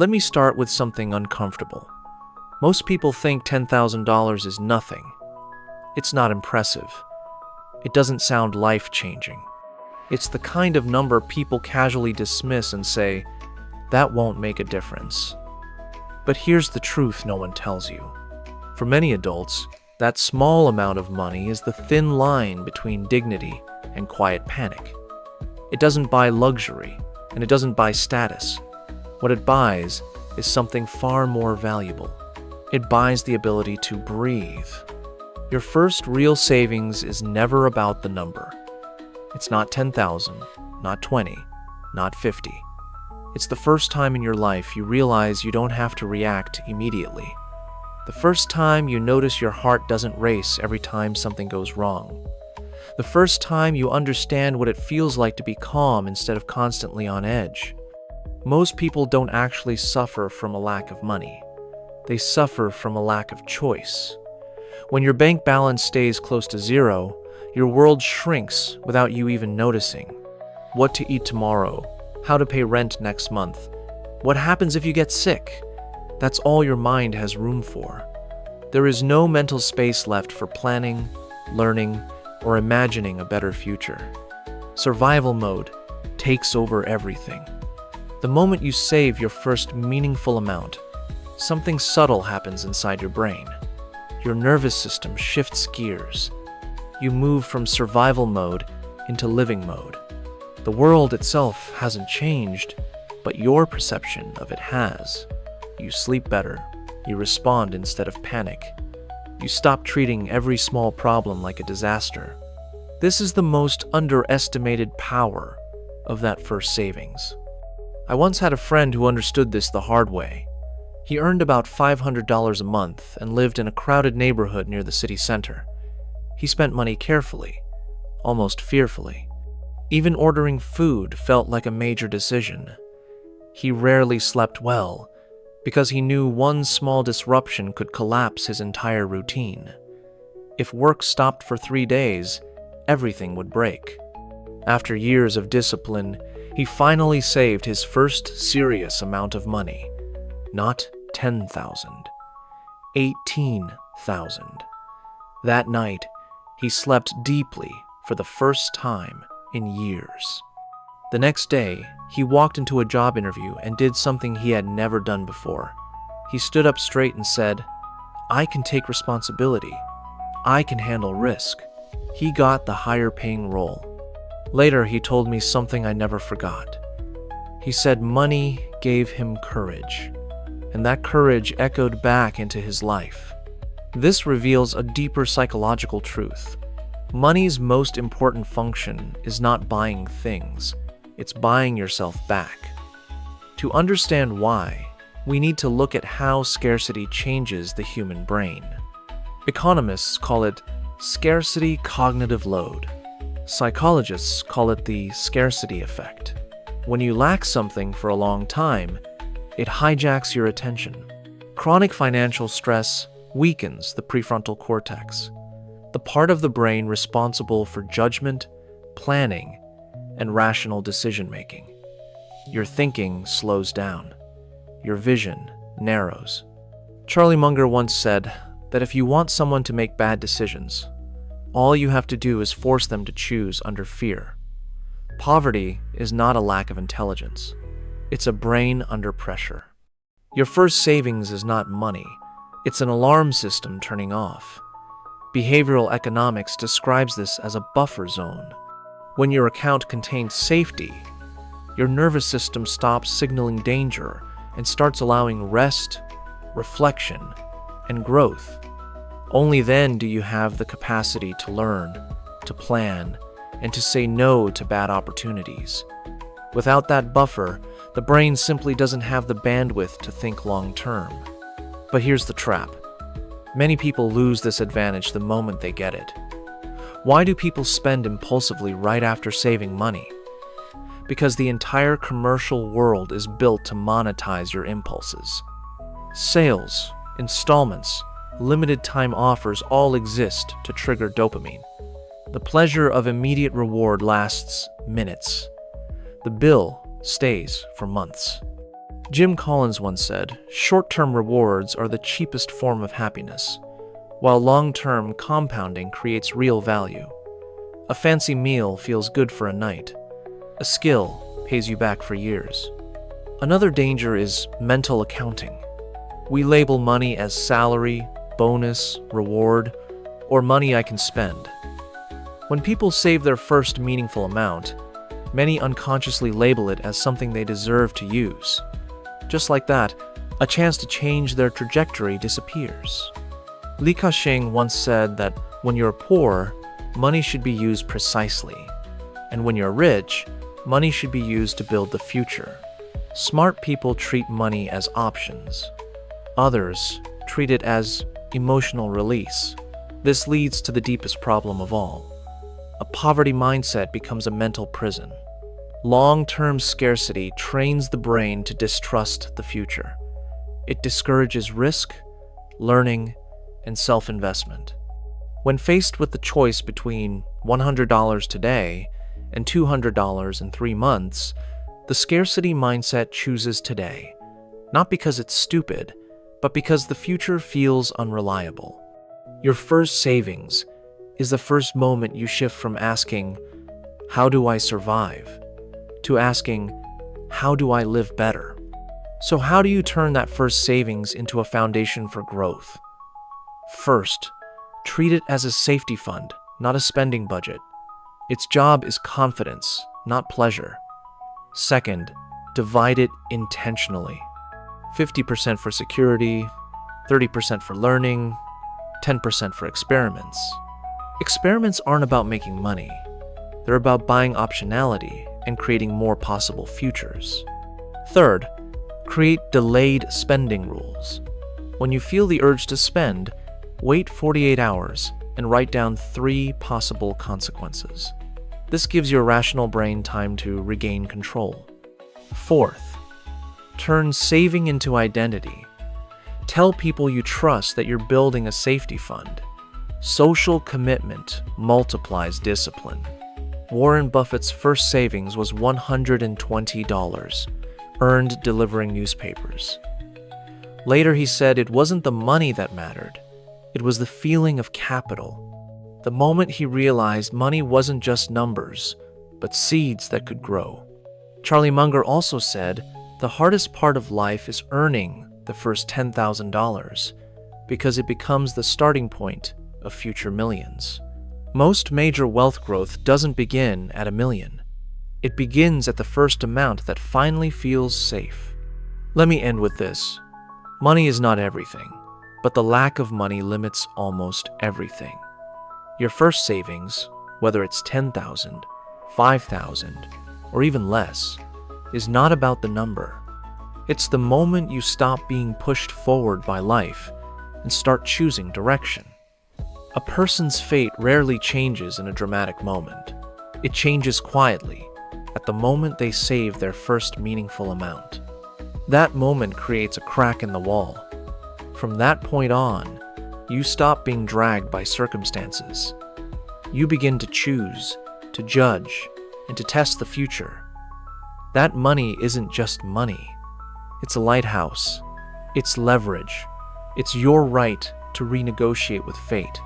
Let me start with something uncomfortable. Most people think $10,000 is nothing. It's not impressive. It doesn't sound life-changing. It's the kind of number people casually dismiss and say, that won't make a difference. But here's the truth no one tells you. For many adults, that small amount of money is the thin line between dignity and quiet panic. It doesn't buy luxury, and it doesn't buy status. What it buys is something far more valuable. It buys the ability to breathe. Your first real savings is never about the number. It's not 10,000, not 20, not 50. It's the first time in your life you realize you don't have to react immediately. The first time you notice your heart doesn't race every time something goes wrong. The first time you understand what it feels like to be calm instead of constantly on edge. Most people don't actually suffer from a lack of money. They suffer from a lack of choice. When your bank balance stays close to zero, your world shrinks without you even noticing. What to eat tomorrow, how to pay rent next month, what happens if you get sick? That's all your mind has room for. There is no mental space left for planning, learning, or imagining a better future. Survival mode takes over everything. The moment you save your first meaningful amount, something subtle happens inside your brain. Your nervous system shifts gears. You move from survival mode into living mode. The world itself hasn't changed, but your perception of it has. You sleep better. You respond instead of panic. You stop treating every small problem like a disaster. This is the most underestimated power of that first savings. I once had a friend who understood this the hard way. He earned about $500 a month and lived in a crowded neighborhood near the city center. He spent money carefully, almost fearfully. Even ordering food felt like a major decision. He rarely slept well because he knew one small disruption could collapse his entire routine. If work stopped for 3 days, everything would break. After years of discipline, he finally saved his first serious amount of money. Not 10,000, 18,000. That night, he slept deeply for the first time in years. The next day, he walked into a job interview and did something he had never done before. He stood up straight and said, "I can take responsibility. I can handle risk." He got the higher paying role. Later, he told me something I never forgot. He said money gave him courage, and that courage echoed back into his life. This reveals a deeper psychological truth. Money's most important function is not buying things, it's buying yourself back. To understand why, we need to look at how scarcity changes the human brain. Economists call it scarcity cognitive load. Psychologists call it the scarcity effect. When you lack something for a long time, it hijacks your attention. Chronic financial stress weakens the prefrontal cortex, the part of the brain responsible for judgment, planning, and rational decision-making. Your thinking slows down. Your vision narrows. Charlie Munger once said that if you want someone to make bad decisions, all you have to do is force them to choose under fear. Poverty is not a lack of intelligence. It's a brain under pressure. Your first savings is not money. It's an alarm system turning off. Behavioral economics describes this as a buffer zone. When your account contains safety, your nervous system stops signaling danger and starts allowing rest, reflection, and growth. Only then do you have the capacity to learn, to plan, and to say no to bad opportunities. Without that buffer, the brain simply doesn't have the bandwidth to think long-term. But here's the trap. Many people lose this advantage the moment they get it. Why do people spend impulsively right after saving money? Because the entire commercial world is built to monetize your impulses. Sales, installments, limited time offers all exist to trigger dopamine. The pleasure of immediate reward lasts minutes. The bill stays for months. Jim Collins once said, "Short-term rewards are the cheapest form of happiness, while long-term compounding creates real value. A fancy meal feels good for a night. A skill pays you back for years." Another danger is mental accounting. We label money as salary, bonus, reward, or money I can spend. When people save their first meaningful amount, many unconsciously label it as something they deserve to use. Just like that, a chance to change their trajectory disappears. Li Ka-shing once said that when you're poor, money should be used precisely, and when you're rich, money should be used to build the future. Smart people treat money as options. Others treat it as emotional release. This leads to the deepest problem of all. A poverty mindset becomes a mental prison. Long-term scarcity trains the brain to distrust the future. It discourages risk, learning, and self-investment. When faced with the choice between $100 today and $200 in 3 months, the scarcity mindset chooses today, not because it's stupid, but because the future feels unreliable. Your first savings is the first moment you shift from asking, "How do I survive?" to asking, "How do I live better?" So how do you turn that first savings into a foundation for growth? First, treat it as a safety fund, not a spending budget. Its job is confidence, not pleasure. Second, divide it intentionally. 50% for security, 30% for learning, 10% for experiments. Experiments aren't about making money. They're about buying optionality and creating more possible futures. Third, create delayed spending rules. When you feel the urge to spend, wait 48 hours and write down 3 possible consequences. This gives your rational brain time to regain control. Fourth, turn saving into identity. Tell people you trust that you're building a safety fund. Social commitment multiplies discipline. Warren Buffett's first savings was $120, earned delivering newspapers. Later he said it wasn't the money that mattered, it was the feeling of capital. The moment he realized money wasn't just numbers, but seeds that could grow. Charlie Munger also said, "The hardest part of life is earning the first $10,000 because it becomes the starting point of future millions." Most major wealth growth doesn't begin at $1 million. It begins at the first amount that finally feels safe. Let me end with this. Money is not everything, but the lack of money limits almost everything. Your first savings, whether it's $10,000, $5,000, or even less, is not about the number. It's the moment you stop being pushed forward by life and start choosing direction. A person's fate rarely changes in a dramatic moment. It changes quietly, at the moment they save their first meaningful amount. That moment creates a crack in the wall. From that point on, you stop being dragged by circumstances. You begin to choose, to judge, and to test the future. That money isn't just money. It's a lighthouse. It's leverage. It's your right to renegotiate with fate.